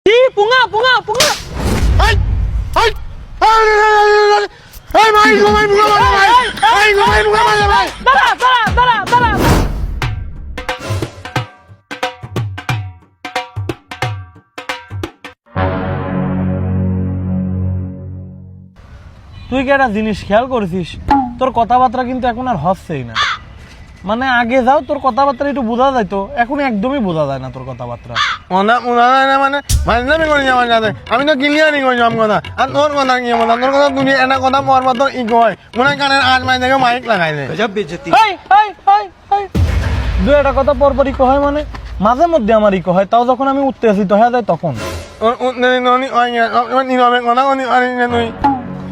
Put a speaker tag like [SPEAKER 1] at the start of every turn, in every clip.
[SPEAKER 1] কি পুঙা পুঙা পুঙা
[SPEAKER 2] এই এই এই ভাই ঘুমাই মুগা মারে ভাই এই ঘুমাই মুগা মারে ভাই
[SPEAKER 1] দাঁড়া দাঁড়া দাঁড়া দাঁড়া তুই কি একটা জিনিস খেয়াল করেছিস তোর কথাবার্তা কিন্তু এখন আর হচ্ছেই না মানে আগে যাও তোর কথাবার্তা একটু বোঝা যাইতো এখন একদমই বোঝা যায় না তোর কথাবার্তা
[SPEAKER 2] ওনা ওনা না মানে মানলামি করি না মানে আমি তো ক্লিয়ারই করি আম কথা আর তোর কথা কি বলা তোর কথা তুমি এটা কথা মোর মত ই কয় মনে কানে আজ মাই থেকে মাইক লাগাই দে
[SPEAKER 3] গজব বেজতি
[SPEAKER 1] এই এই এই এই দুই একটা কথা পরপরই কয় মানে মাঝে মধ্যে আমার ইকো হয় তাও যখন আমি উত্তেজিত হয়ে যায় তখন
[SPEAKER 2] ননি ওই নিরবে কথা কোনি আরে নই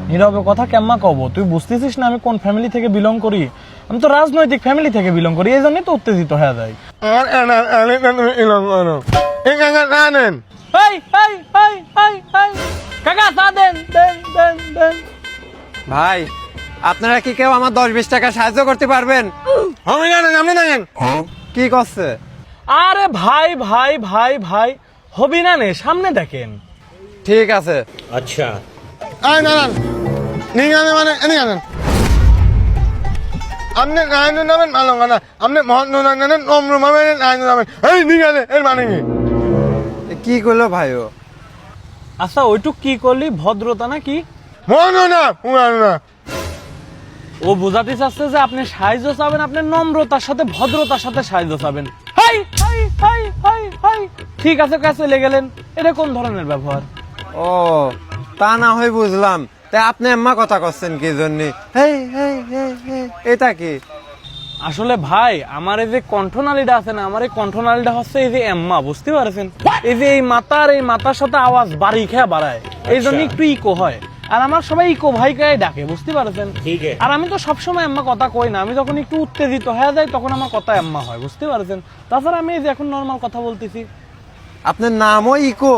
[SPEAKER 1] নীরবে কথা কেমন কব তুই বুঝতেছিস না আমি কোন ফ্যামিলি থেকে বিলং করি আমি তো রাজনৈতিক ফ্যামিলি থেকে বিলং করি এই জন্যই তো উত্তেজিত হয়ে যায়
[SPEAKER 2] আর এনা আলে তুমি ইলং করো এই কাকা জানেন
[SPEAKER 1] এই এই এই এই এই কাকা চা দেন দেন দেন দেন
[SPEAKER 3] ভাই আপনারা কি কেউ আমার 10-20 টাকা সাহায্য করতে পারবেন?
[SPEAKER 2] আমি জানেন আপনি জানেন
[SPEAKER 3] কি করছে?
[SPEAKER 1] আরে ভাই ভাই ভাই ভাই হবি না নে সামনে দেখেন
[SPEAKER 3] ঠিক আছে
[SPEAKER 2] আই না নি জানেন মানে এনি জানেন আপনি গায়ন নামেন ভালো কথা আপনি মহৎ জানেন নম্র ভাবে গায়ন নামেন এই নি জানেন এর মানে কি
[SPEAKER 3] কি করলো ভাইও?
[SPEAKER 1] আচ্ছা ওইটুক কি করলি ভদ্রতা নাকি
[SPEAKER 2] মনো না পুরানো না
[SPEAKER 1] ও বোঝাতে চাচ্ছে যে আপনি সাহায্য চাবেন আপনি নম্রতার সাথে ভদ্রতার সাথে সাহায্য চাবেন high high high high high ঠিক আছে কাছে লেগে গেলেন এটা কোন ধরনের ব্যবহার
[SPEAKER 3] ও তা না হয় বুঝলাম তাই আপনি এম্মা কথা করছেন কি জন্য? হেই হেই হেই হেই এটা কি?
[SPEAKER 1] আসলে ভাই আমার এই যে কণ্ঠনালীটা আছে না আমার এই কণ্ঠনালীটা হচ্ছে এই যে এম্মা বুঝতে পারছেন এই যে এই মাথার সাথে আওয়াজ বাড়ি খেয়া বাড়ায় এই জন্য একটু ইকো হয় আর আমার সবাই ইকো ভাইকে ডাকে বুঝতে পারছেন আর আমি তো সবসময় আম্মা কথা কই না আমি যখন একটু উত্তেজিত হয়ে যাই তখন আমার কথা আম্মা হয় বুঝতে পারছেন তাছাড়া আমি এই যে এখন নর্মাল কথা বলতেছি
[SPEAKER 3] আপনার নামও ইকো?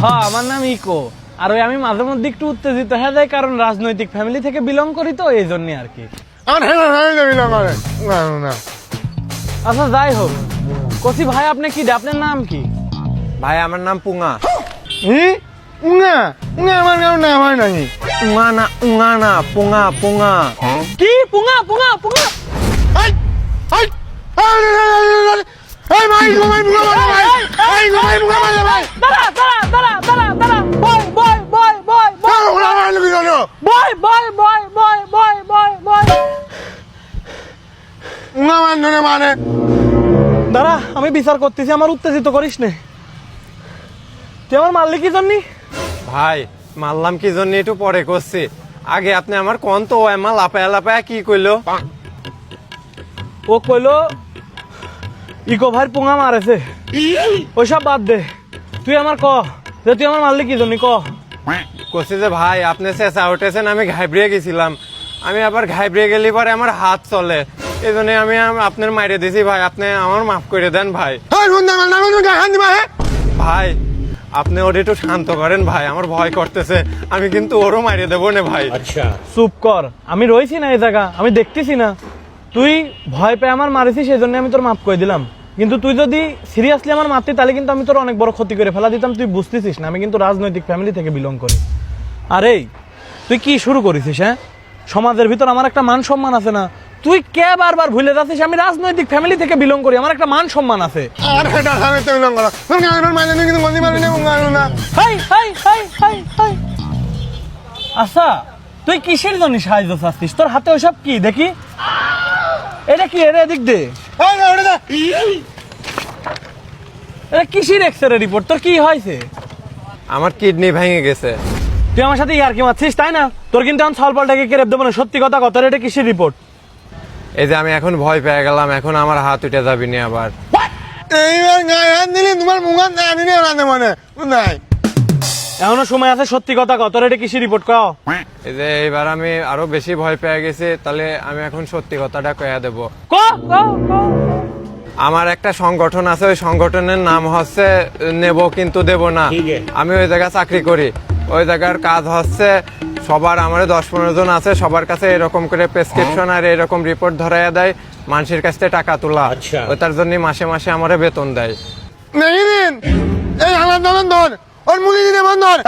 [SPEAKER 1] হ্যাঁ আমার নাম ইকো আর ওই আমি মাঝে মধ্যে একটু উত্তেজিত হয়ে যাই কারণ রাজনৈতিক ফ্যামিলি থেকে বিলং করি তো এই জন্য আর কি
[SPEAKER 2] আর হ্যাঁ হ্যাঁ দেবি না করে না না
[SPEAKER 1] আচ্ছা যাই হোক কসি ভাই আপনি কি আপনার নাম কি
[SPEAKER 3] ভাই আমার নাম পুঙা।
[SPEAKER 2] ই উঙ্গা উঙ্গা আমার নাম না হয় নাকি
[SPEAKER 3] উঙা না পুঙা পুঙা।
[SPEAKER 1] কি পুঙা পুঙা পুঙা
[SPEAKER 2] এই এই এই ভাই ঘুমাই মুগা মারে ভাই এই ঘুমাই মুগা মারে ভাই
[SPEAKER 1] দাঁড়া দাঁড়া দাঁড়া দাঁড়া দাঁড়া বয় বয় বয় বয় বয়
[SPEAKER 2] ওরা মারলো কি জানো
[SPEAKER 1] বয় বয় বয় বয় বয় বয় বয়
[SPEAKER 2] উঙ্গা মানে মানে
[SPEAKER 1] দাঁড়া আমি বিচার করতেছি আমার উত্তেজিত করিস নে তুই আমার মারলি কি জন্যি
[SPEAKER 3] ভাই মারলাম কি জন্য একটু পরে করছি আগে আপনি আমার কোন তো এমা লাপায়া লাপায়া কি কইলো?
[SPEAKER 1] ও কইলো ইকো ভাইয়ের পুঙা মারেছে ওইসব বাদ দে তুই আমার ক যে তুই আমার মারলি কি জন্যি ক
[SPEAKER 3] কইছে যে ভাই আপনি চেঁচা উঠেছেন আমি ঘাবড়িয়ে গেছিলাম আমি আবার ঘাবড়িয়ে গেলি পরে আমার হাত চলে এই জন্য আমি আপনার মাইরে দিছি ভাই আপনি আমার মাফ করে দেন ভাই।
[SPEAKER 2] এই গুন্ডা মার না গুন্ডা হান দিবা হে
[SPEAKER 3] ভাই আপনি ওর একটু শান্ত করেন ভাই আমার ভয় করতেছে আমি কিন্তু ওরও মাইরে দেবো না ভাই।
[SPEAKER 1] চুপ কর আমি রয়েছি না এই জায়গা আমি দেখতেছি না তুই ভয় পেয়ে আমার মারিছিস সেই জন্য আমি তোর মাফ করে দিলাম কিন্তু তুই যদি সিরিয়াসলি আমার মারতি তাহলে কিন্তু আমি তোর অনেক বড় ক্ষতি করে ফেলা দিতাম তুই বুঝতেছিস না আমি কিন্তু রাজনৈতিক ফ্যামিলি থেকে বিলং করি আরে তুই কি শুরু করেছিস হ্যাঁ সমাজের ভিতর আমার একটা মান সম্মান আছে না তুই কে বারবার ভুলে যাচ্ছিস আমি রাজনৈতিক ফ্যামিলি থেকে বিলং করি আমার একটা মান সম্মান আছে
[SPEAKER 2] আর এটা আমি তো লং করা তুমি আমার মানে কিন্তু মন্দি মারি না উঙ্গা না
[SPEAKER 1] high high high high high আচ্ছা তুই কিসের জন্য সাহায্য চাচ্ছিস তোর হাতে ওসব কি দেখি এটা কি এর এদিক দে
[SPEAKER 2] এই না ওটা
[SPEAKER 1] এটা কিসের এক্সরে রিপোর্ট তোর কি হয়েছে
[SPEAKER 3] আমার কিডনি ভেঙে গেছে।
[SPEAKER 1] তুই আমার সাথে ইয়ার কি মারছিস তাই না তোর কিন্তু আমি ছলপালটাকে কেড়ে দেবো না সত্যি কথা কত এটা কিসের রিপোর্ট
[SPEAKER 3] এই যে আমি এখন ভয় পেয়ে গেলাম এখন আমার হাত উঠে যাবি না আবার
[SPEAKER 2] এইবার গায়ে হাত দিলে তোমার মুখ না দিলে রাতে মানে নাই
[SPEAKER 1] এখনো সময় আছে সত্যি কথা কত এটা কিসের রিপোর্ট কও
[SPEAKER 3] এই যে এবার আমি আরো বেশি ভয় পেয়ে গেছি তাহলে আমি এখন সত্যি কথাটা কয়ে দেবো।
[SPEAKER 1] ক
[SPEAKER 3] আমার একটা সংগঠন আছে ওই সংগঠনের নাম হচ্ছে নেব কিন্তু দেব না আমি ওই জায়গায় চাকরি করি ওই জায়গার কাজ হচ্ছে সবার আমার 10-15 জন আছে সবার কাছে এরকম করে প্রেসক্রিপশন আর এরকম রিপোর্ট ধরাইয়া দেয় মানুষের কাছ থেকে টাকা তোলা ওই তার জন্য মাসে মাসে আমার বেতন দেয়
[SPEAKER 2] নেই দিন এই আমার ধর ওর মুলি দিতে বন্ধ ধর